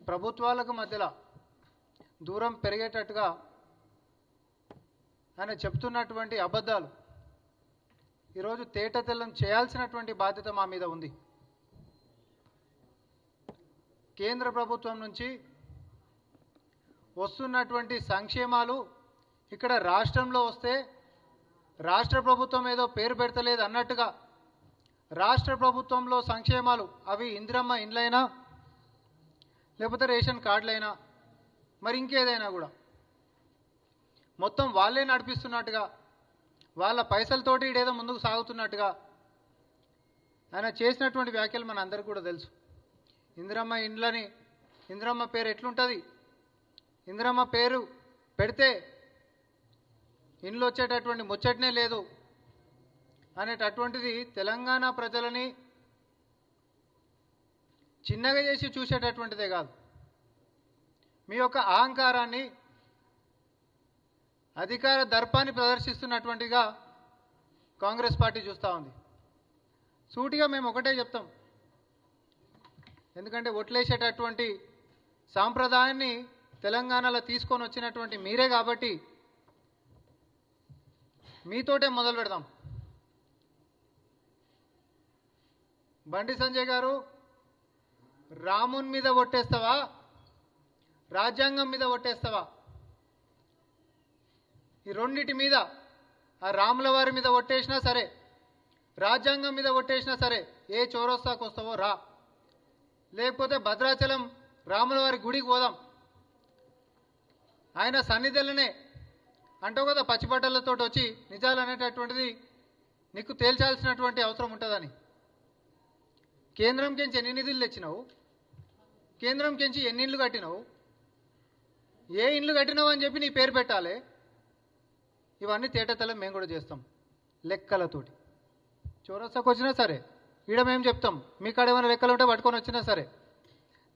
ప్రభుత్వాలకు మధ్యలో దూరం పెరిగేటట్టుగా ఆయన చెప్తున్నటువంటి అబద్ధాలు ఈరోజు తేటతెల్లం చేయాల్సినటువంటి బాధ్యత మా మీద ఉంది. కేంద్ర ప్రభుత్వం నుంచి వస్తున్నటువంటి సంక్షేమాలు ఇక్కడ రాష్ట్రంలో వస్తే రాష్ట్ర ప్రభుత్వం ఏదో పేరు పెడతలేదు అన్నట్టుగా రాష్ట్ర ప్రభుత్వంలో సంక్షేమాలు అవి ఇందిరమ్మ ఇండ్లైనా లేకపోతే రేషన్ కార్డులైనా మరి ఇంకేదైనా కూడా మొత్తం వాళ్ళే నడిపిస్తున్నట్టుగా వాళ్ళ పైసలతోటి ఇడేదో ముందుకు సాగుతున్నట్టుగా ఆయన చేసినటువంటి వ్యాఖ్యలు మన అందరికీ కూడా తెలుసు. ఇందిరమ్మ ఇండ్లని ఇందిరమ్మ పేరు ఎట్లుంటుంది, ఇందిరమ్మ పేరు పెడితే ఇండ్లు వచ్చేటటువంటి ముచ్చటనే లేదు అనేటటువంటిది తెలంగాణ ప్రజలని చిన్నగా చేసి చూసేటటువంటిదే కాదు, మీ యొక్క అహంకారాన్ని అధికార దర్పాన్ని ప్రదర్శిస్తున్నటువంటిగా కాంగ్రెస్ పార్టీ చూస్తూ ఉంది. సూటిగా మేము ఒకటే చెప్తాం, ఎందుకంటే ఒట్లేసేటటువంటి సాంప్రదాయాన్ని తెలంగాణలో తీసుకొని వచ్చినటువంటి మీరే కాబట్టి మీతోటే మొదలు పెడదాం. బండి సంజయ్ గారు, రాముని మీద ఒట్టేస్తావా, రాజ్యాంగం మీద ఒట్టేస్తావా? ఈ రెండిటి మీద, ఆ రాముల వారి మీద ఒట్టేసినా సరే, రాజ్యాంగం మీద ఒట్టేసినా సరే, ఏ చౌరస్తాకు వస్తావో రా, లేకపోతే భద్రాచలం రాముల వారి గుడికి పోదాం. ఆయన సన్నిధులనే అంటావు కదా, పచ్చిబట్టలతో వచ్చి నిజాలు అనేటటువంటిది నీకు తేల్చాల్సినటువంటి అవసరం ఉంటుందని. కేంద్రం కెంచి ఎన్ని నిధులు తెచ్చినావు, కేంద్రం కెంచి ఎన్ని ఇండ్లు కట్టినావు, ఏ ఇండ్లు కట్టినావు అని చెప్పి నీ పేరు పెట్టాలి. ఇవన్నీ తేటతెల్లం మేము కూడా చేస్తాం లెక్కలతోటి. చౌరస్తాకు వచ్చినా సరే ఈడ మేము చెప్తాం, మీ కాడ ఏమైనా లెక్కలు ఉంటే పట్టుకొని వచ్చినా సరే.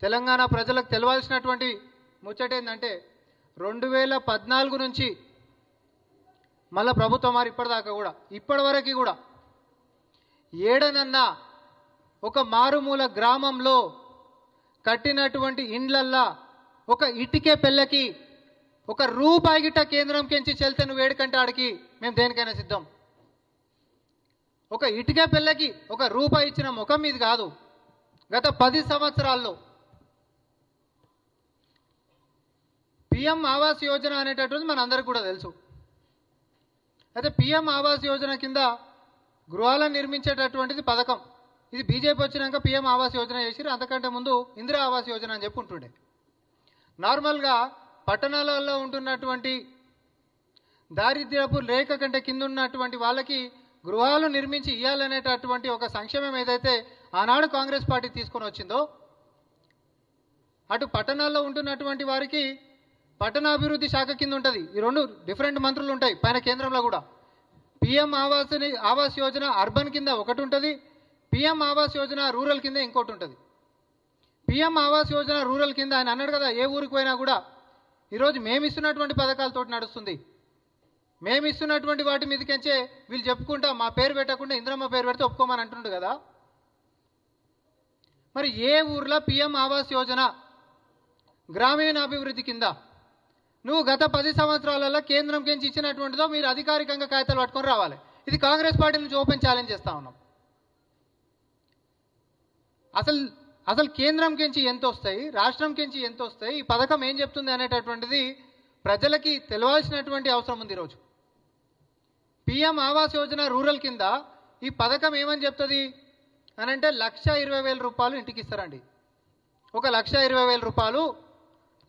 తెలంగాణ ప్రజలకు తెలవాల్సినటువంటి ముచ్చట ఏంటంటే 2014 నుంచి మళ్ళీ ప్రభుత్వం మారి ఇప్పటిదాకా కూడా ఇప్పటివరకు కూడా ఏడనన్నా ఒక మారుమూల గ్రామంలో కట్టినటువంటి ఇండ్లల్లా ఒక ఇటుకే పెళ్ళకి ఒక రూపాయి గిట్ట కేంద్రం కెంచి చెల్తే నువ్వు ఏడుకంటే ఆడికి మేము దేనికైనా సిద్ధం. ఒక ఇటుకే పెళ్ళకి ఒక రూపాయి ఇచ్చిన ముఖం మీద కాదు. గత 10 సంవత్సరాల్లో పిఎం ఆవాస్ యోజన అనేటటువంటిది మన అందరికీ కూడా తెలుసు. అయితే పిఎం ఆవాస్ యోజన కింద గృహాలను నిర్మించేటటువంటిది పథకం. ఇది బీజేపీ వచ్చినాక పిఎం ఆవాస్ యోజన చేసిరు. అంతకంటే ముందు ఇందిరా ఆవాస్ యోజన అని చెప్పి ఉంటుండే. నార్మల్గా పట్టణాలలో ఉంటున్నటువంటి దారిద్ర్యపు రేఖ కంటే కింద ఉన్నటువంటి వాళ్ళకి గృహాలు నిర్మించి ఇవ్వాలనేటటువంటి ఒక సంక్షేమం ఏదైతే ఆనాడు కాంగ్రెస్ పార్టీ తీసుకొని వచ్చిందో, అటు పట్టణాల్లో ఉంటున్నటువంటి వారికి పట్టణాభివృద్ధి శాఖ కింద ఉంటుంది. ఈ రెండు డిఫరెంట్ మంత్రులు ఉంటాయి పైన కేంద్రంలో కూడా. పిఎం ఆవాస్ యోజన అర్బన్ కింద ఒకటి ఉంటుంది, పిఎం ఆవాస్ యోజన రూరల్ కింద ఇంకోటి ఉంటుంది. పిఎం ఆవాస్ యోజన రూరల్ కింద ఆయన అన్నాడు కదా, ఏ ఊరికి పోయినా కూడా ఈరోజు మేము ఇస్తున్నటువంటి పథకాలతో నడుస్తుంది, మేము ఇస్తున్నటువంటి వాటి మీదకించే వీళ్ళు చెప్పుకుంటా మా పేరు పెట్టకుండా ఇందిరమ్మ పేరు పెడితే ఒప్పుకోమని అంటుండు కదా. మరి ఏ ఊర్లో పిఎం ఆవాస్ యోజన గ్రామీణాభివృద్ధి కింద నువ్వు గత 10 సంవత్సరాలలో కేంద్రం కించి ఇచ్చినటువంటిదో మీరు అధికారికంగా కాగితాలు పట్టుకొని రావాలి. ఇది కాంగ్రెస్ పార్టీ నుంచి ఓపెన్ ఛాలెంజ్ చేస్తా ఉన్నాం. అసలు కేంద్రం కించి ఎంత వస్తాయి, రాష్ట్రం కించి ఎంత వస్తాయి, ఈ పథకం ఏం చెప్తుంది అనేటటువంటిది ప్రజలకి తెలవాల్సినటువంటి అవసరం ఉంది. ఈరోజు పిఎం ఆవాస్ యోజన రూరల్ కింద ఈ పథకం ఏమని చెప్తుంది అని అంటే 1,20,000 రూపాయలు ఇంటికి ఇస్తారండి. 1,20,000 రూపాయలు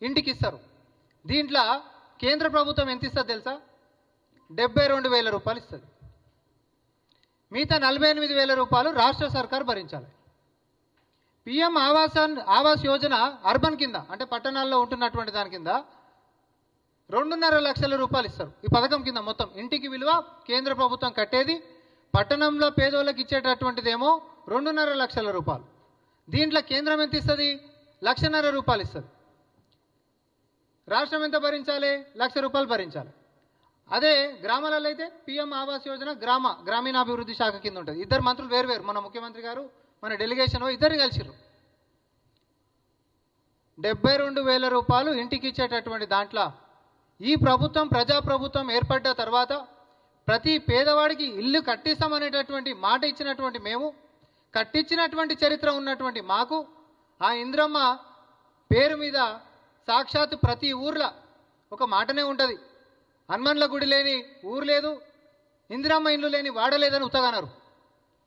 ఇంటికి ఇస్తారు. దీంట్లో కేంద్ర ప్రభుత్వం ఎంత ఇస్తుంది తెలుసా? 72,000 రూపాయలు ఇస్తుంది. మిగతా 48,000 రూపాయలు రాష్ట్ర సర్కారు భరించాలి. పిఎం ఆవాస్ యోజన అర్బన్ కింద అంటే పట్టణాల్లో ఉంటున్నటువంటి దాని కింద 2.5 లక్షల రూపాయలు ఇస్తారు. ఈ పథకం కింద మొత్తం ఇంటికి విలువ కేంద్ర ప్రభుత్వం కట్టేది, పట్టణంలో పేదోళ్ళకి ఇచ్చేటటువంటిదేమో 2.5 లక్షల రూపాయలు. దీంట్లో కేంద్రం ఎంత ఇస్తుంది? 1,50,000 రూపాయలు ఇస్తుంది. రాష్ట్రం ఎంత భరించాలి? 1,00,000 రూపాయలు భరించాలి. అదే గ్రామాలలో అయితే పిఎం ఆవాస్ యోజన గ్రామీణాభివృద్ధి శాఖ కింద ఉంటుంది. ఇద్దరు మంత్రులు వేరు, మన ముఖ్యమంత్రి గారు మన డెలిగేషన్ ఇద్దరు కలిసిర్రు. 72,000 రూపాయలు ఇంటికి ఇచ్చేటటువంటి దాంట్లో ఈ ప్రభుత్వం ప్రజాప్రభుత్వం ఏర్పడ్డ తర్వాత ప్రతి పేదవాడికి ఇల్లు కట్టిస్తామనేటటువంటి మాట ఇచ్చినటువంటి మేము, కట్టించినటువంటి చరిత్ర ఉన్నటువంటి మాకు ఆ ఇంద్రమ్మ పేరు మీద సాక్షాత్ ప్రతి ఊర్లో ఒక మాటనే ఉంటుంది, హనుమన్ల గుడి లేని ఊరు లేదు, ఇందిరమ్మ ఇల్లు లేని వాడలేదని ఉత్తగన్నారు.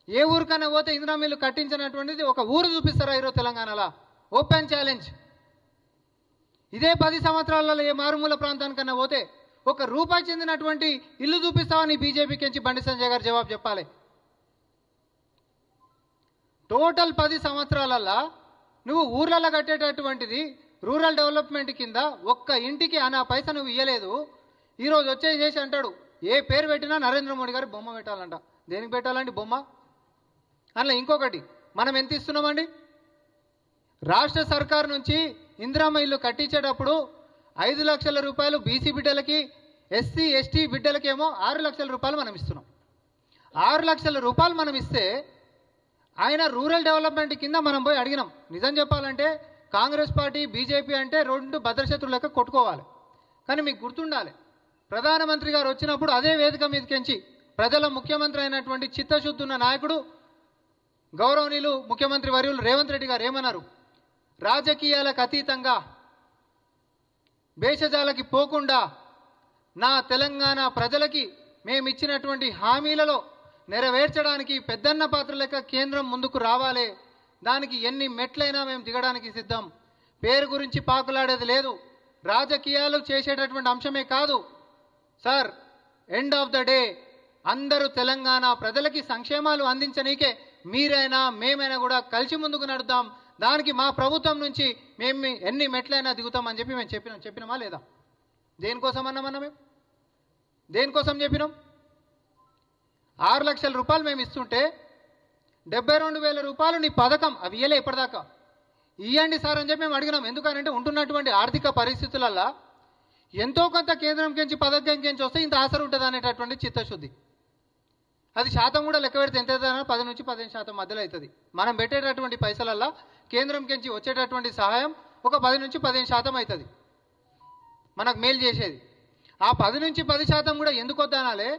ఏ ఊరికైనా పోతే ఇందిరమ్మ ఇల్లు కట్టించినటువంటిది ఒక ఊరు చూపిస్తారా ఈరోజు తెలంగాణలో? Open challenge. ఇదే 10 సంవత్సరాలలో ఏ మారుమూల ప్రాంతానికన్నా పోతే ఒక రూపాయి చెందినటువంటి ఇల్లు చూపిస్తావని బీజేపీకి ఎంచి బండి సంజయ్ గారు జవాబు చెప్పాలి. టోటల్ 10 సంవత్సరాలల్లో నువ్వు ఊర్లలో కట్టేటటువంటిది రూరల్ డెవలప్మెంట్ కింద ఒక్క ఇంటికి అనా పైసా నువ్వు ఇవ్వలేదు. ఈరోజు వచ్చేసి అంటాడు ఏ పేరు పెట్టినా నరేంద్ర మోడీ గారి బొమ్మ పెట్టాలంట. దేనికి పెట్టాలండి బొమ్మ? అందులో ఇంకొకటి, మనం ఎంత ఇస్తున్నామండి? రాష్ట్ర సర్కారు నుంచి ఇందిరమ్మ ఇల్లు కట్టించేటప్పుడు 5 లక్షల రూపాయలు బీసీ బిడ్డలకి, ఎస్సీ ఎస్టీ బిడ్డలకేమో 6 లక్షల రూపాయలు మనం ఇస్తున్నాం. 6 లక్షల రూపాయలు మనం ఇస్తే ఆయన రూరల్ డెవలప్మెంట్ కింద మనం పోయి అడిగినాం. నిజం చెప్పాలంటే కాంగ్రెస్ పార్టీ బీజేపీ అంటే 2 భద్రశత్రులు లెక్క కొట్టుకోవాలి. కానీ మీకు గుర్తుండాలి, ప్రధానమంత్రి గారు వచ్చినప్పుడు అదే వేదిక మీదకించి ప్రజల ముఖ్యమంత్రి అయినటువంటి చిత్తశుద్ధి ఉన్న నాయకుడు గౌరవనీయులు ముఖ్యమంత్రి వర్యులు రేవంత్ రెడ్డి గారు ఏమన్నారు? రాజకీయాలకు అతీతంగా భేషజాలకి పోకుండా నా తెలంగాణ ప్రజలకి మేమిచ్చినటువంటి హామీలలో నెరవేర్చడానికి పెద్దన్న పాత్ర లెక్క కేంద్రం ముందుకు రావాలి. దానికి ఎన్ని మెట్లైనా మేము దిగడానికి సిద్ధం. పేరు గురించి పాకులాడేది లేదు, రాజకీయాలు చేసేటటువంటి అంశమే కాదు sir. End of the day అందరూ తెలంగాణ ప్రజలకి సంక్షేమాలు అందించనీకే మీరైనా మేమైనా కూడా కలిసి ముందుకు నడుద్దాం. దానికి మా ప్రభుత్వం నుంచి మేము ఎన్ని మెట్లైనా దిగుతామని చెప్పి మేము చెప్పినామా లేదా? దేనికోసం అన్నామన్నా? మేము దేనికోసం చెప్పినాం? 6 లక్షల రూపాయలు మేము ఇస్తుంటే 72,000 రూపాయలు నీ పథకం అవి ఇయ్యలే ఇప్పటిదాకా. ఇవ్వండి సార్ అని చెప్పి మేము అడిగినాం. ఎందుకనంటే ఉంటున్నటువంటి ఆర్థిక పరిస్థితులల్లో ఎంతో కొంత కేంద్రం కించి పథకం కించి వస్తే ఇంత ఆసరు ఉంటుంది అనేటటువంటి చిత్తశుద్ధి. అది శాతం కూడా లెక్క పెడితే ఎంత అవుతుందన్నా 10 నుంచి 15% మధ్యలో అవుతుంది. మనం పెట్టేటటువంటి పైసలల్లో కేంద్రం కించి వచ్చేటటువంటి సహాయం ఒక 10 నుంచి 15% అవుతుంది మనకు మేలు చేసేది. ఆ 10 నుంచి 10% కూడా ఎందుకు వద్దనాలే?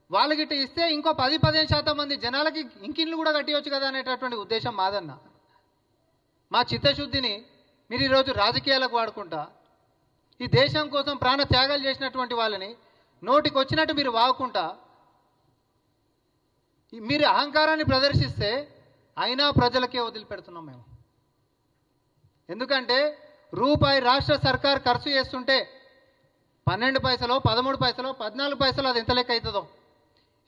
వాళ్ళకిట ఇస్తే ఇంకో 10-15% మంది జనాలకి ఇంకిన్లు కూడా కట్టివచ్చు కదా అనేటటువంటి ఉద్దేశం మాదన్న. మా చిత్తశుద్ధిని మీరు ఈరోజు రాజకీయాలకు వాడుకుంటా ఈ దేశం కోసం ప్రాణ త్యాగాలు చేసినటువంటి వాళ్ళని నోటికి వచ్చినట్టు మీరు వాగుకుంటా మీరు అహంకారాన్ని ప్రదర్శిస్తే అయినా ప్రజలకే వదిలిపెడుతున్నాం మేము. ఎందుకంటే రూపాయి రాష్ట్ర సర్కార్ ఖర్చు చేస్తుంటే 12 పైసలో 13 పైసలో 14 పైసలు అది ఎంత లెక్క అవుతుందో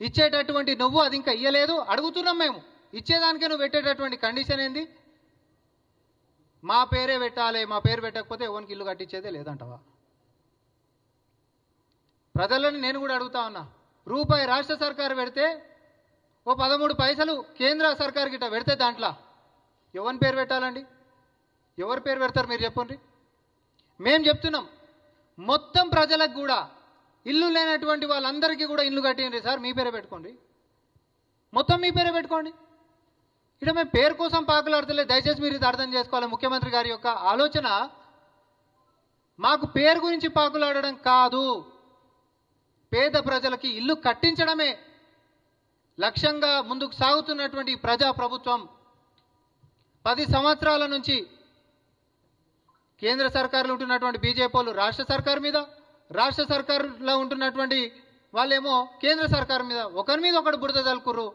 ఇచ్చేటటువంటి నువ్వు అది ఇంకా ఇయ్యలేదు. అడుగుతున్నాం మేము, ఇచ్చేదానికే నువ్వు పెట్టేటటువంటి కండిషన్ ఏంది? మా పేరే పెట్టాలి, మా పేరు పెట్టకపోతే ఎవరికి ఇల్లు కట్టించేదే లేదంటవా? ప్రజలని నేను కూడా అడుగుతా ఉన్నా, రూపాయి రాష్ట్ర సర్కారు పెడితే ఓ 13 పైసలు కేంద్ర సర్కార్ గిట్ట పెడితే దాంట్లో ఎవరి పేరు పెట్టాలండి? ఎవరి పేరు పెడతారు మీరు చెప్పండి? మేము చెప్తున్నాం మొత్తం ప్రజలకు కూడా ఇల్లు లేనటువంటి వాళ్ళందరికీ కూడా ఇల్లు కట్టిండ్రి సార్, మీ పేరే పెట్టుకోండి, మొత్తం మీ పేరే పెట్టుకోండి. ఇక్కడ మేము పేరు కోసం పాకులాడతలేదు, దయచేసి మీరు ఇది అర్థం చేసుకోవాలి. ముఖ్యమంత్రి గారి యొక్క ఆలోచన మాకు పేరు గురించి పాకులాడడం కాదు, పేద ప్రజలకి ఇల్లు కట్టించడమే లక్ష్యంగా ముందుకు సాగుతున్నటువంటి ప్రజా ప్రభుత్వం. 10 సంవత్సరాల నుంచి కేంద్ర సర్కారులో ఉంటున్నటువంటి బీజేపీ వాళ్ళు రాష్ట్ర సర్కారు మీద, రాష్ట్ర సర్కారులో ఉంటున్నటువంటి వాళ్ళేమో కేంద్ర సర్కారు మీద ఒకరి మీద ఒకటి బురద చల్లుకుర్రు.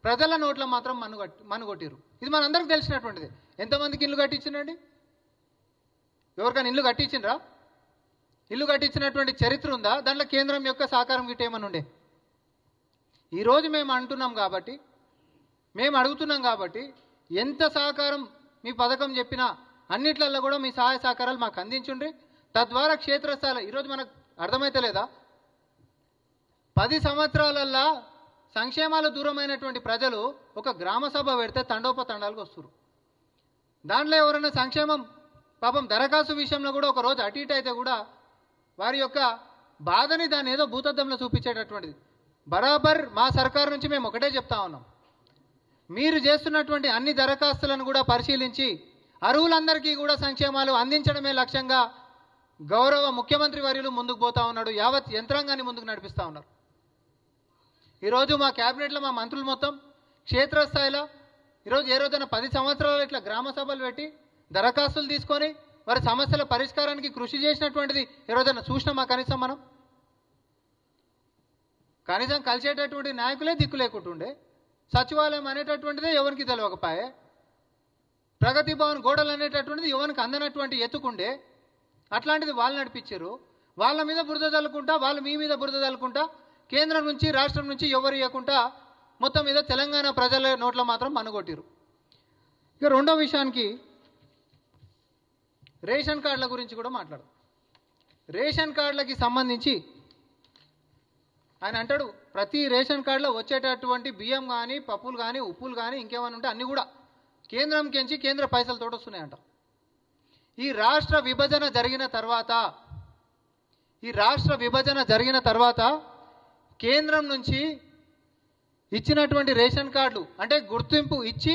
ప్రజల నోట్లో మాత్రం మనుగొట్టిరు. ఇది మనందరికి తెలిసినటువంటిది. ఎంతమందికి ఇల్లు కట్టించిండండి? ఎవరికైనా ఇల్లు కట్టించిండ్రా? ఇల్లు కట్టించినటువంటి చరిత్ర ఉందా? దాంట్లో కేంద్రం యొక్క సహకారం గిట్ట ఏమని ఉండే? ఈరోజు మేము అంటున్నాం కాబట్టి, మేము అడుగుతున్నాం కాబట్టి ఎంత సహకారం మీ పథకం చెప్పినా అన్నిట్లల్లో కూడా మీ సహాయ సహకారాలు మాకు అందించుండ్రి. తద్వారా క్షేత్రస్థాయిలో ఈరోజు మనకు అర్థమైతే లేదా? 10 సంవత్సరాలల్లా సంక్షేమాలు దూరమైనటువంటి ప్రజలు ఒక గ్రామ సభ పెడితే తండోపతండాలకు వస్తారు. దాంట్లో ఎవరైనా సంక్షేమం పాపం దరఖాస్తు విషయంలో కూడా ఒక రోజు అటు ఇటు అయితే కూడా వారి యొక్క బాధని దాన్ని ఏదో భూతద్దంలో చూపించేటటువంటిది. బరాబర్ మా సర్కారు నుంచి మేము ఒకటే చెప్తా ఉన్నాం, మీరు చేస్తున్నటువంటి అన్ని దరఖాస్తులను కూడా పరిశీలించి అర్హులందరికీ కూడా సంక్షేమాలు అందించడమే లక్ష్యంగా గౌరవ ముఖ్యమంత్రి వర్యులు ముందుకు పోతా ఉన్నాడు. యావత్ యంత్రాంగాన్ని ముందుకు నడిపిస్తూ ఉన్నారు. ఈరోజు మా క్యాబినెట్లో మా మంత్రులు మొత్తం క్షేత్రస్థాయిలో ఈరోజు ఏ రోజైనా 10 సంవత్సరాలు ఇట్లా గ్రామ సభలు పెట్టి దరఖాస్తులు తీసుకొని వారి సమస్యల పరిష్కారానికి కృషి చేసినటువంటిది ఏ రోజైనా చూసినామా? కనీసం కలిసేటటువంటి నాయకులే దిక్కు లేకుంటుండే, సచివాలయం అనేటటువంటిదే ఎవరికి తెలియకపోయే, ప్రగతి భవన్ గోడలు అనేటటువంటిది ఎవరికి అందనటువంటి ఎత్తుకుండే, అట్లాంటిది వాళ్ళు నడిపించారు. వాళ్ళ మీద బురద చల్లుకుంటా, వాళ్ళు మీ మీద బురద చల్లుకుంటా, కేంద్రం నుంచి రాష్ట్రం నుంచి ఎవరు ఇవ్వకుండా మొత్తం మీద తెలంగాణ ప్రజల నోట్లో మాత్రం మనుగొట్టిరు. ఇక రెండో విషయానికి రేషన్ కార్డుల గురించి కూడా మాట్లాడు. రేషన్ కార్డులకి సంబంధించి ఆయన అంటాడు, ప్రతి రేషన్ కార్డులో వచ్చేటటువంటి బియ్యం కానీ, పప్పులు కానీ, ఉప్పులు కానీ, ఇంకేమైనా ఉంటే అన్నీ కూడా కేంద్రంకించి కేంద్ర పైసలతో వస్తున్నాయంట. ఈ రాష్ట్ర విభజన జరిగిన తర్వాత కేంద్రం నుంచి ఇచ్చినటువంటి రేషన్ కార్డులు అంటే గుర్తింపు ఇచ్చి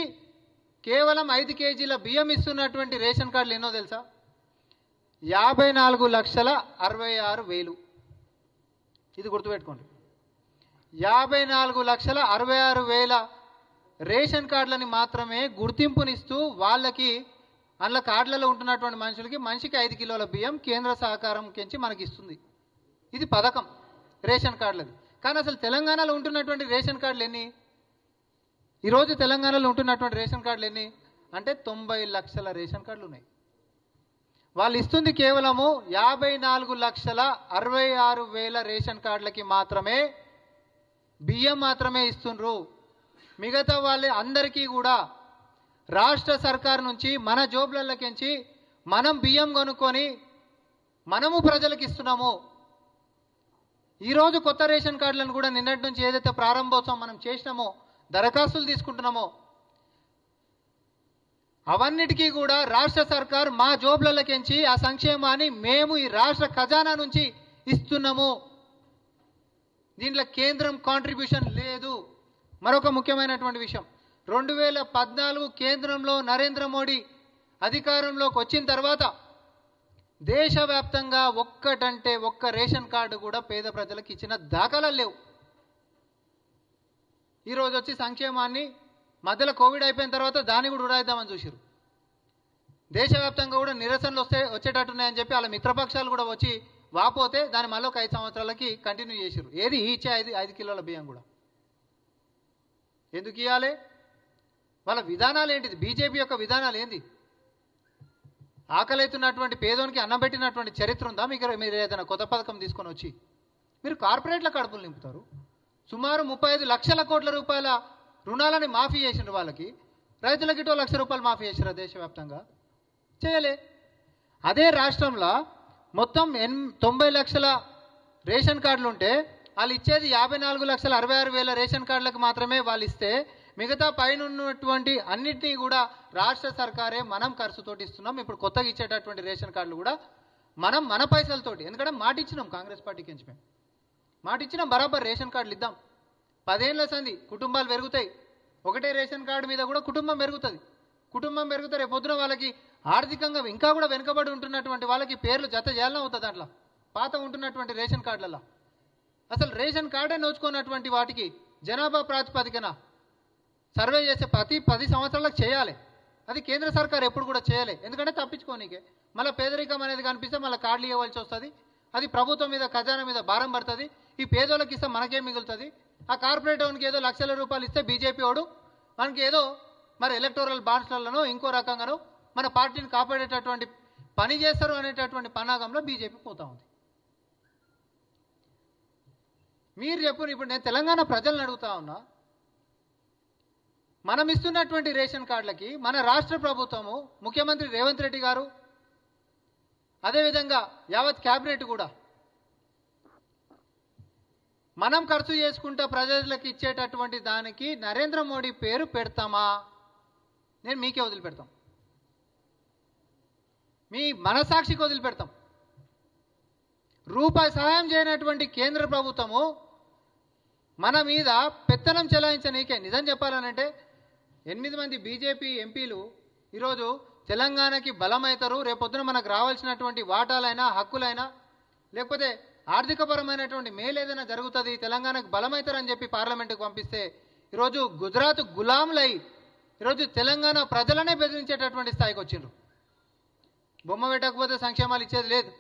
కేవలం 5 కేజీల బియ్యం ఇస్తున్నటువంటి రేషన్ కార్డులు ఎన్నో తెలుసా? 54,66,000. ఇది గుర్తుపెట్టుకోండి. 54,66,000 రేషన్ కార్డులని మాత్రమే గుర్తింపునిస్తూ వాళ్ళకి అందులో కార్డులలో ఉంటున్నటువంటి మనుషులకి మనిషికి 5 కిలోల బియ్యం కేంద్ర సహకారం కించి మనకి ఇస్తుంది. ఇది పథకం రేషన్ కార్డులది. కానీ అసలు తెలంగాణలో ఉంటున్నటువంటి రేషన్ కార్డులు ఎన్ని? ఈరోజు తెలంగాణలో ఉంటున్నటువంటి రేషన్ కార్డులు ఎన్ని అంటే 90 లక్షల రేషన్ కార్డులు ఉన్నాయి. వాళ్ళు ఇస్తుంది కేవలము 54,66,000 రేషన్ కార్డులకి మాత్రమే బియ్యం మాత్రమే ఇస్తుండ్రు. మిగతా వాళ్ళే అందరికీ కూడా రాష్ట్ర సర్కార్ నుంచి మన జోబులలోకించి మనం బియ్యం కొనుక్కొని మనము ప్రజలకు ఇస్తున్నాము. ఈరోజు కొత్త రేషన్ కార్డులను కూడా నిన్నటి నుంచి ఏదైతే ప్రారంభోత్సవం మనం చేసినామో, దరఖాస్తులు తీసుకుంటున్నామో, అవన్నిటికీ కూడా రాష్ట్ర సర్కార్ మా జోబులలోకించి ఆ సంక్షేమాన్ని మేము ఈ రాష్ట్ర ఖజానా నుంచి ఇస్తున్నాము. దీంట్లో కేంద్రం కాంట్రిబ్యూషన్ లేదు. మరొక ముఖ్యమైనటువంటి విషయం, 2014 కేంద్రంలో నరేంద్ర మోడీ అధికారంలోకి వచ్చిన తర్వాత దేశవ్యాప్తంగా ఒక్కటంటే ఒక్క రేషన్ కార్డు కూడా పేద ప్రజలకు ఇచ్చిన దాఖలాలు లేవు. ఈరోజు వచ్చి సంక్షేమాన్ని మధ్యలో కోవిడ్ అయిపోయిన తర్వాత దాన్ని కూడా ఉడాయిద్దామని చూసారు. దేశవ్యాప్తంగా కూడా నిరసనలు వచ్చేటట్టున్నాయని చెప్పి వాళ్ళ మిత్రపక్షాలు కూడా వచ్చి వాపోతే దాన్ని మళ్ళీ ఒక 5 సంవత్సరాలకి కంటిన్యూ చేశారు. ఏది ఇచ్చే 5 కిలోల బియ్యం కూడా ఎందుకు ఇవ్వాలి? వాళ్ళ విధానాలు ఏంటిది? బీజేపీ యొక్క విధానాలు ఏంది? ఆకలైతున్నటువంటి పేదోనికి అన్నం పెట్టినటువంటి చరిత్ర ఉందా మీరు ఏదైనా కొత్త పథకం తీసుకొని వచ్చి? మీరు కార్పొరేట్ల కడుపులు నింపుతారు. సుమారు 35 లక్షల కోట్ల రూపాయల రుణాలని మాఫీ చేసిండ్రు. వాళ్ళకి రైతులకి 1 లక్ష రూపాయలు మాఫీ చేసిరా దేశవ్యాప్తంగా? చేయలే. అదే రాష్ట్రంలో మొత్తం 90 లక్షల రేషన్ కార్డులు ఉంటే వాళ్ళు ఇచ్చేది 54,66,000 రేషన్ కార్డులకు మాత్రమే వాళ్ళు ఇస్తే, మిగతా పైన ఉన్నటువంటి అన్నింటినీ కూడా రాష్ట్ర సర్కారే మనం ఖర్చుతోటి ఇస్తున్నాం. ఇప్పుడు కొత్తగా ఇచ్చేటటువంటి రేషన్ కార్డులు కూడా మనం మన పైసలతోటి, ఎందుకంటే మాట ఇచ్చినాం కాంగ్రెస్ పార్టీకి నుంచి, మేము మాట ఇచ్చినాం బరాబర్ రేషన్ కార్డులు ఇద్దాం. 10 ఏళ్ళ సంది కుటుంబాలు పెరుగుతాయి. ఒకటే రేషన్ కార్డు మీద కూడా కుటుంబం పెరుగుతుంది. రేపు పొద్దున వాళ్ళకి ఆర్థికంగా ఇంకా కూడా వెనుకబడి ఉంటున్నటువంటి వాళ్ళకి పేర్లు జత చేయాలని అవుతుంది. దాంట్లో పాత ఉంటున్నటువంటి రేషన్ కార్డులలో అసలు రేషన్ కార్డే నోచుకున్నటువంటి వాటికి జనాభా ప్రాతిపదికన సర్వే చేసే ప్రతి 10 సంవత్సరాలకు చేయాలి. అది కేంద్ర సర్కార్ ఎప్పుడు కూడా చేయలే. ఎందుకంటే తప్పించుకోనికే మళ్ళీ పేదరికం అనేది కనిపిస్తే మళ్ళీ కార్డులు ఇవ్వాల్సి వస్తుంది. అది ప్రభుత్వం మీద ఖజానా మీద భారం పడుతుంది. ఈ పేదోళ్ళకి ఇస్తే మనకేం మిగులుతుంది? ఆ కార్పొరేట్ ఓన్కి ఏదో లక్షల రూపాయలు ఇస్తే బీజేపీ వాడు మనకి ఏదో మరి ఎలక్టోరల్ బాండ్స్లలోనో ఇంకో రకంగానో మన పార్టీని కాపాడేటటువంటి పని చేస్తారు అనేటటువంటి పన్నాగంలో బీజేపీ పోతా ఉంది. మీరు చెప్పు. ఇప్పుడు నేను తెలంగాణ ప్రజలను అడుగుతా ఉన్నా, మనం ఇస్తున్నటువంటి రేషన్ కార్డులకి మన రాష్ట్ర ప్రభుత్వము, ముఖ్యమంత్రి రేవంత్ రెడ్డి గారు, అదేవిధంగా యావత్ క్యాబినెట్ కూడా మనం ఖర్చు చేసుకుంటా ప్రజలకు ఇచ్చేటటువంటి దానికి నరేంద్ర మోడీ పేరు పెడతామా? నేను మీకే వదిలిపెడతాం, మీ మనసాక్షికి వదిలిపెడతాం. రూపాయి సహాయం చేయనటువంటి కేంద్ర ప్రభుత్వము మన మీద పెత్తనం చెలాయించనీకే. నిజం చెప్పాలనంటే 8 మంది బీజేపీ ఎంపీలు ఈరోజు తెలంగాణకి బలమవుతారు, రేపొద్దున మనకు రావాల్సినటువంటి వాటాలైనా హక్కులైనా లేకపోతే ఆర్థికపరమైనటువంటి మేలు ఏదైనా జరుగుతుంది, తెలంగాణకు బలమవుతారని చెప్పి పార్లమెంటుకు పంపిస్తే ఈరోజు గుజరాత్ గులాంలై ఈరోజు తెలంగాణ ప్రజలనే బెదిరించేటటువంటి స్థాయికి వచ్చిండ్రు. బొమ్మ పెట్టకపోతే సంక్షేమాలు ఇచ్చేది లేదు,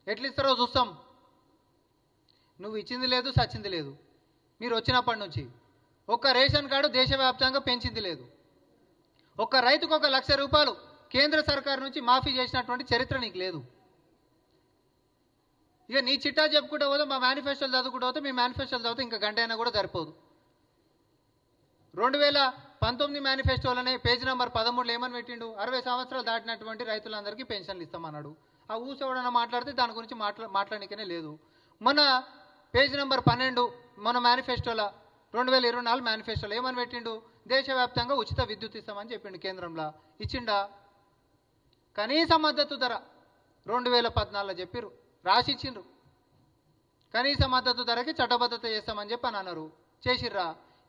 ఎట్లా ఇస్తారో చూస్తాం. నువ్వు ఇచ్చింది లేదు, సచ్చింది లేదు. మీరు వచ్చినప్పటి నుంచి ఒక్క రేషన్ కార్డు దేశవ్యాప్తంగా పెంచింది లేదు. ఒక్క రైతుకు 1 లక్ష రూపాయలు కేంద్ర సర్కారు నుంచి మాఫీ చేసినటువంటి చరిత్ర నీకు లేదు. ఇక నీ చిట్టా చెప్పుకుంటూ పోతే మా మేనిఫెస్టోలు చదువుకుంటూ పోతే మీ మేనిఫెస్టోలు చదివితే ఇంకా గంట అయినా కూడా సరిపోదు. 2019 మేనిఫెస్టోలోనే పేజీ నెంబర్ 13 ఏమని పెట్టిండు, 60 సంవత్సరాలు దాటినటువంటి రైతులందరికీ పెన్షన్లు ఇస్తామన్నాడు. ఆ ఊసెవడన్నా మాట్లాడితే దాని గురించి మాట్లాడనికనే లేదు. మన పేజీ నెంబర్ 12 మన మేనిఫెస్టోలో 2024 మేనిఫెస్టోలో ఏమని పెట్టిండు, దేశవ్యాప్తంగా ఉచిత విద్యుత్ ఇస్తామని చెప్పిండు. కేంద్రంలో ఇచ్చిండా? కనీస మద్దతు ధర 2014లో చెప్పిర్రు, రాసిచ్చిండ్రు. కనీస మద్దతు ధరకి చట్టబద్ధత చేస్తామని చెప్పి అని అన్నారు, చేసిర్రా?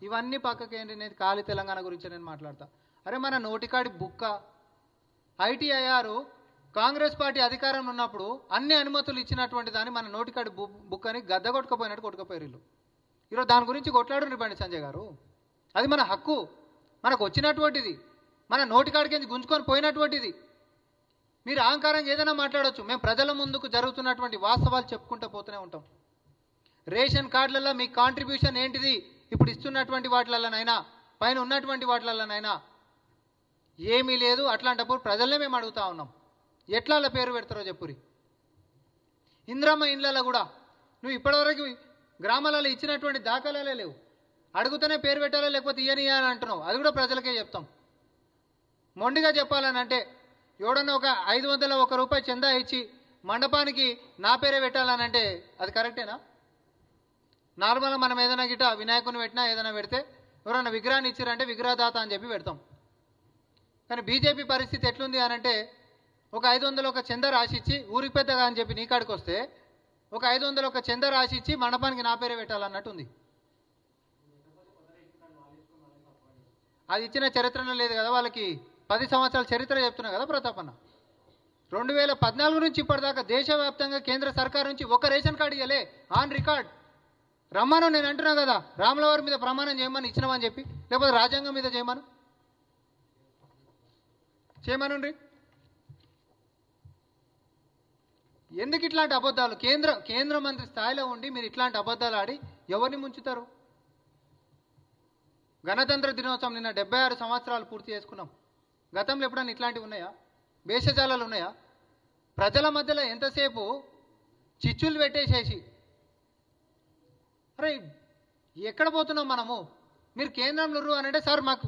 ఇవన్నీ పక్కకి ఏంటి, నేను ఖాళీ తెలంగాణ గురించి నేను మాట్లాడతా. అరే మన నోటికాడి బుక్క ఐటీఐఆర్ కాంగ్రెస్ పార్టీ అధికారంలో ఉన్నప్పుడు అన్ని అనుమతులు ఇచ్చినటువంటి దాన్ని మన నోటికాడి బుక్కని గద్ద కొట్టుకపోయినట్టు కొట్టుకపోయారు వీళ్ళు. ఈరోజు దాని గురించి కొట్లాడుండ్రు బండి సంజయ్ గారు. అది మన హక్కు, మనకు వచ్చినటువంటిది, మన నోటికాడికి గుంజుకొని పోయినటువంటిది. మీరు అహంకారంగా ఏదైనా మాట్లాడవచ్చు, మేము ప్రజల ముందుకు జరుగుతున్నటువంటి వాస్తవాలు చెప్పుకుంటూ పోతూనే ఉంటాం. రేషన్ కార్డులలో మీ కాంట్రిబ్యూషన్ ఏంటిది, ఇప్పుడు ఇస్తున్నటువంటి వాటిలలోనైనా పైన ఉన్నటువంటి వాటిలలోనైనా ఏమీ లేదు. అట్లాంటప్పుడు ప్రజలనే మేము అడుగుతా ఉన్నాం, ఎట్లా అలా పేరు పెడతారో చెప్పురి. ఇంద్రమ్మ ఇండ్లలో కూడా నువ్వు ఇప్పటివరకు గ్రామాలలో ఇచ్చినటువంటి దాఖలాలే లేవు. అడుగుతూనే పేరు పెట్టాలా లేకపోతే ఇయని అని అంటున్నావు, అది కూడా ప్రజలకే చెప్తాం. మొండిగా చెప్పాలని అంటే ఎవడన్నా ఒక 501 రూపాయి చందా ఇచ్చి మండపానికి నా పేరే పెట్టాలని అంటే అది కరెక్టేనా? నార్మల్గా మనం ఏదైనా గిట్ట వినాయకుని పెట్టినా ఏదైనా పెడితే ఎవరన్నా విగ్రహాన్ని ఇచ్చారంటే విగ్రహదాత అని చెప్పి పెడతాం. కానీ బీజేపీ పరిస్థితి ఎట్లుంది అని అంటే ఒక 501 చందా రాసిచ్చి ఊరికి పెద్దగా అని చెప్పి నీ కాడికి వస్తే ఒక 501 చందా రాసిచ్చి మండపానికి నా పేరే పెట్టాలన్నట్టుంది. అది ఇచ్చిన చరిత్రనే లేదు కదా వాళ్ళకి. 10 సంవత్సరాల చరిత్ర చెప్తున్నా కదా ప్రతాపన్న. 2014 నుంచి ఇప్పటిదాకా దేశవ్యాప్తంగా కేంద్ర సర్కార్ నుంచి ఒక రేషన్ కార్డు ఇవ్వలే, ఆన్ రికార్డ్. రమ్మను, నేను అంటున్నా కదా, రాములవారి మీద ప్రమాణం చేయమని ఇచ్చినామని చెప్పి, లేకపోతే రాజ్యాంగం మీద చేయమనుండ్రి. ఎందుకు ఇట్లాంటి అబద్ధాలు? కేంద్ర మంత్రి స్థాయిలో ఉండి మీరు ఇట్లాంటి అబద్ధాలు ఆడి ఎవరిని ముంచుతారు? గణతంత్ర దినోత్సవం నిన్న 76 సంవత్సరాలు పూర్తి చేసుకున్నాం. గతంలో ఎప్పుడన్నా ఇట్లాంటివి ఉన్నాయా? భేషజాలాలు ఉన్నాయా? ప్రజల మధ్యలో ఎంతసేపు చిచ్చులు పెట్టేసేసి అరే ఎక్కడ పోతున్నాం మనము? మీరు కేంద్రంలో అని అంటే సార్ మాకు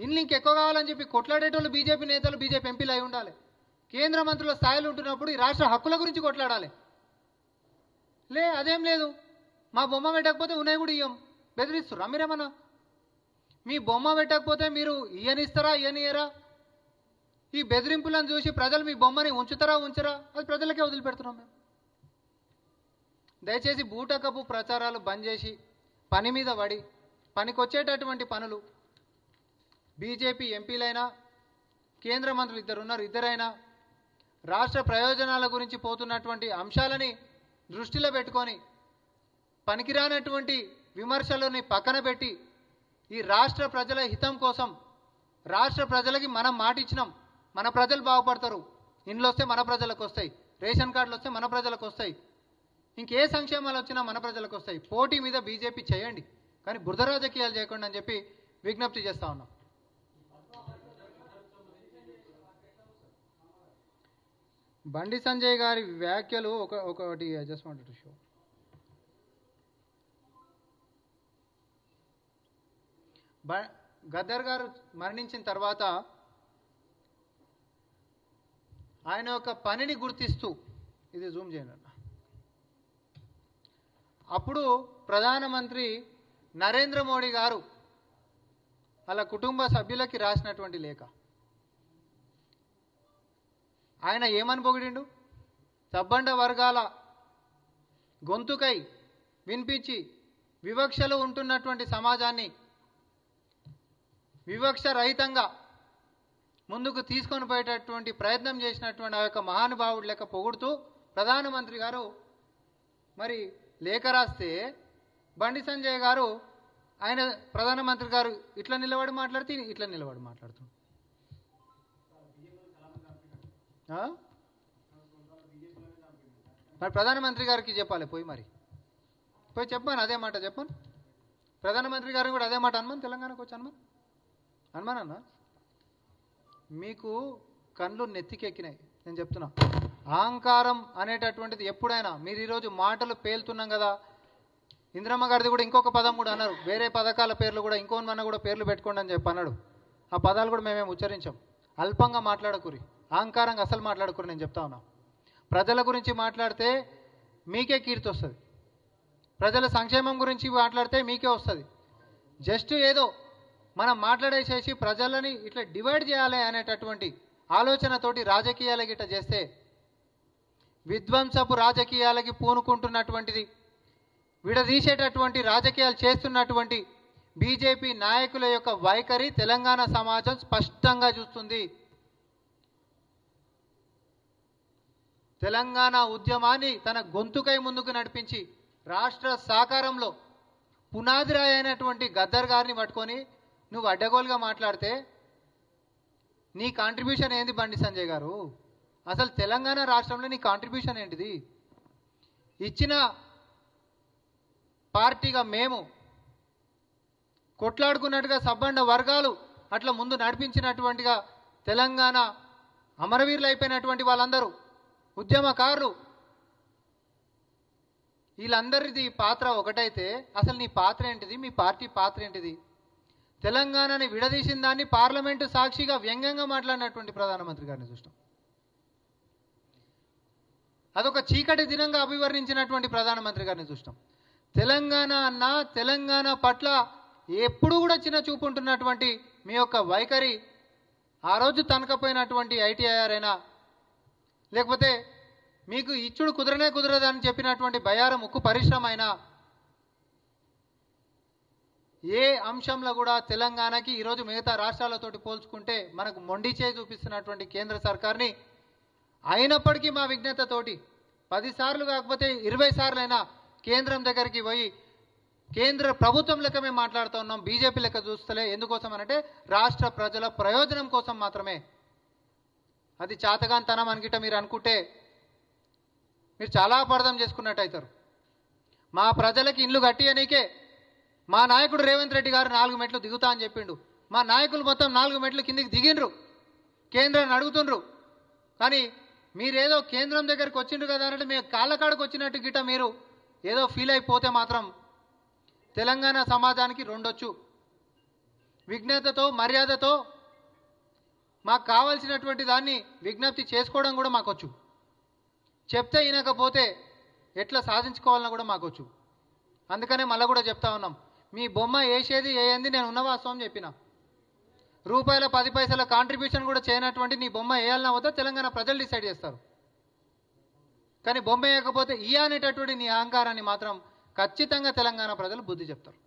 ఇన్లు ఇంకెక్కువ కావాలని చెప్పి కొట్లాడేటోళ్ళు బీజేపీ నేతలు, బీజేపీ ఎంపీలు అయి ఉండాలి. కేంద్ర మంత్రుల స్థాయిలో ఉంటున్నప్పుడు ఈ రాష్ట్ర హక్కుల గురించి కొట్లాడాలి. అదేం లేదు. మా బొమ్మ పెట్టకపోతే ఉన్నాయి కూడా ఇయ్యం, బెదిరిస్తురా మీరేమన్నా? మీ బొమ్మ పెట్టకపోతే మీరు ఇయ్యనిస్తారా, ఇయ్యనియరా? ఈ బెదిరింపులను చూసి ప్రజలు మీ బొమ్మని ఉంచుతారా, ఉంచరా? అది ప్రజలకే వదిలిపెడుతున్నాం మేము. దయచేసి బూటకపు ప్రచారాలు బంద్ చేసి పని మీద పడి పనికొచ్చేటటువంటి పనులు బీజేపీ ఎంపీలైనా కేంద్ర మంత్రులు ఇద్దరైనా రాష్ట్ర ప్రయోజనాల గురించి పోతున్నటువంటి అంశాలని దృష్టిలో పెట్టుకొని పనికిరానటువంటి విమర్శలని పక్కన పెట్టి ఈ రాష్ట్ర ప్రజల హితం కోసం, రాష్ట్ర ప్రజలకి మనం మాట ఇచ్చినాం, మన ప్రజలు బాగుపడతారు, ఇండ్లు వస్తే మన ప్రజలకు వస్తాయి, రేషన్ కార్డులు వస్తే మన ప్రజలకు వస్తాయి, ఇంకే సంక్షేమాలు వచ్చినా మన ప్రజలకు వస్తాయి. పోటీ మీద బీజేపీ చేయండి, కానీ బురద రాజకీయాలు చేయకుండా అని చెప్పి విజ్ఞప్తి చేస్తా ఉన్నాం. బండి సంజయ్ గారి వ్యాఖ్యలు ఒకటి just wanted to show. Gaddar గారు మరణించిన తర్వాత ఆయన యొక్క పనిని గుర్తిస్తూ, ఇది జూమ్ చేయండి అన్న, అప్పుడు ప్రధానమంత్రి నరేంద్ర మోడీ గారు వాళ్ళ కుటుంబ సభ్యులకి రాసినటువంటి లేఖ, ఆయన ఏమని పొగిడిండు? సబ్బండ వర్గాల గొంతుకై వినిపించి వివక్షలు ఉంటున్నటువంటి సమాజాన్ని వివక్ష రహితంగా ముందుకు తీసుకొని పోయేటటువంటి ప్రయత్నం చేసినటువంటి ఆ యొక్క మహానుభావుడు లెక్క పొగుడుతూ ప్రధానమంత్రి గారు మరి లేఖ రాస్తే బండి సంజయ్ గారు ఆయన ప్రధానమంత్రి గారు ఇట్లా నిలబడి మాట్లాడితే ఇట్లా నిలబడి మాట్లాడుతున్నాడు. మరి ప్రధానమంత్రి గారికి చెప్పాలి పోయి చెప్పాను అదే మాట చెప్పాను. ప్రధానమంత్రి గారు కూడా అదే మాట అనుమాన్ తెలంగాణకు వచ్చి అనుమాన్ అన్న మీకు కళ్ళు నెత్తికెక్కినాయి. నేను చెప్తున్నా అహంకారం అనేటటువంటిది ఎప్పుడైనా మీరు ఈరోజు మాటలు పేలుతున్నాం కదా. ఇందిరమ్మ గారిది కూడా ఇంకొక పదం కూడా అన్నారు, వేరే పథకాల పేర్లు కూడా ఇంకోమన్నా కూడా పేర్లు పెట్టుకోండి అని చెప్పి అన్నాడు. ఆ పదాలు కూడా మేమేం ఉచ్చరించాం. అల్పంగా మాట్లాడకూరి, అహంకారంగా అసలు మాట్లాడకూరి. నేను చెప్తా ఉన్నా ప్రజల గురించి మాట్లాడితే మీకే కీర్తి వస్తుంది, ప్రజల సంక్షేమం గురించి మాట్లాడితే మీకే వస్తుంది. జస్ట్ ఏదో మనం మాట్లాడేసేసి ప్రజలని ఇట్లా డివైడ్ చేయాలి అనేటటువంటి ఆలోచనతోటి రాజకీయాలకి ఇట్లా చేస్తే విధ్వంసపు రాజకీయాలకి పూనుకుంటున్నటువంటిది, విడదీసేటటువంటి రాజకీయాలు చేస్తున్నటువంటి బీజేపీ నాయకుల యొక్క వైఖరి తెలంగాణ సమాజం స్పష్టంగా చూస్తుంది. తెలంగాణ ఉద్యమాన్ని తన గొంతుకై ముందుకు నడిపించి రాష్ట్ర సాకారంలో పునాదిరాయి అయినటువంటి గద్దర్ గారిని పట్టుకొని నువ్వు అడ్డగోలుగా మాట్లాడితే నీ కాంట్రిబ్యూషన్ ఏంది బండి సంజయ్ గారు? అసలు తెలంగాణ రాష్ట్రంలో నీ కాంట్రిబ్యూషన్ ఏంటిది? ఇచ్చిన పార్టీగా మేము కొట్లాడుకున్నట్టుగా సబ్బండ వర్గాలు అట్లా ముందు నడిపించినటువంటిగా తెలంగాణ అమరవీరులు అయిపోయినటువంటి వాళ్ళందరూ ఉద్యమకారులు వీళ్ళందరిది పాత్ర ఒకటైతే అసలు నీ పాత్ర ఏంటిది? మీ పార్టీ పాత్ర ఏంటిది? తెలంగాణని విడదీసిన దాన్ని పార్లమెంటు సాక్షిగా వ్యంగ్యంగా మాట్లాడినటువంటి ప్రధానమంత్రి గారిని చూస్తాం. అదొక చీకటి దినంగా అభివర్ణించినటువంటి ప్రధానమంత్రి గారిని చూస్తాం. తెలంగాణ అన్న తెలంగాణ పట్ల ఎప్పుడు కూడా చిన్న చూపు ఉంటున్నటువంటి మీ యొక్క వైఖరి ఆ రోజు తనకపోయినటువంటి ఐటీఐఆర్ అయినా లేకపోతే మీకు ఇచ్చుడు కుదరదని చెప్పినటువంటి బయారం ఉక్కు పరిశ్రమ అయినా ఏ అంశంలో కూడా తెలంగాణకి ఈరోజు మిగతా రాష్ట్రాలతోటి పోల్చుకుంటే మనకు మొండి చేయి చూపిస్తున్నటువంటి కేంద్ర సర్కార్ని అయినప్పటికీ మా విజ్ఞతతోటి 10 సార్లు కాకపోతే 20 సార్లు అయినా కేంద్రం దగ్గరికి పోయి కేంద్ర ప్రభుత్వం లెక్క మేము మాట్లాడుతూ ఉన్నాం, బీజేపీ లెక్క చూస్తలే. ఎందుకోసం అనంటే రాష్ట్ర ప్రజల ప్రయోజనం కోసం మాత్రమే. అది చాతగాంతనం అనుకుంటే మీరు అనుకుంటే మీరు చాలా అపార్థం చేసుకున్నట్టు అవుతారు. మా ప్రజలకి ఇల్లు కట్టియనీకే మా నాయకుడు రేవంత్ రెడ్డి గారు 4 మెట్లు దిగుతా అని చెప్పిండు. మా నాయకులు మొత్తం 4 మెట్లు కిందికి దిగిండ్రు, కేంద్రాన్ని అడుగుతుండ్రు. కానీ మీరేదో కేంద్రం దగ్గరికి వచ్చిండ్రు కదా అంటే మేము కాళ్ళకాడకు వచ్చినట్టు గిట్ట మీరు ఏదో ఫీల్ అయిపోతే మాత్రం తెలంగాణ సమాజానికి రెండొచ్చు. విజ్ఞతతో మర్యాదతో మాకు కావాల్సినటువంటి దాన్ని విజ్ఞప్తి చేసుకోవడం కూడా మాకొచ్చు. చెప్తే వినకపోతే ఎట్లా సాధించుకోవాలన్నా కూడా మాకొచ్చు. అందుకనే మళ్ళీ కూడా చెప్తా ఉన్నాం, మీ బొమ్మ వేసేది వేయంది నేను ఉన్న వాస్తవం చెప్పిన. రూపాయల 10 పైసల కాంట్రిబ్యూషన్ కూడా చేయనటువంటి నీ బొమ్మ వేయాలన్నా వద్దా తెలంగాణ ప్రజలు డిసైడ్ చేస్తారు. కానీ బొమ్మ వేయకపోతే అనేటటువంటి నీ అహంకారాన్ని మాత్రం ఖచ్చితంగా తెలంగాణ ప్రజలు బుద్ధి చెప్తారు.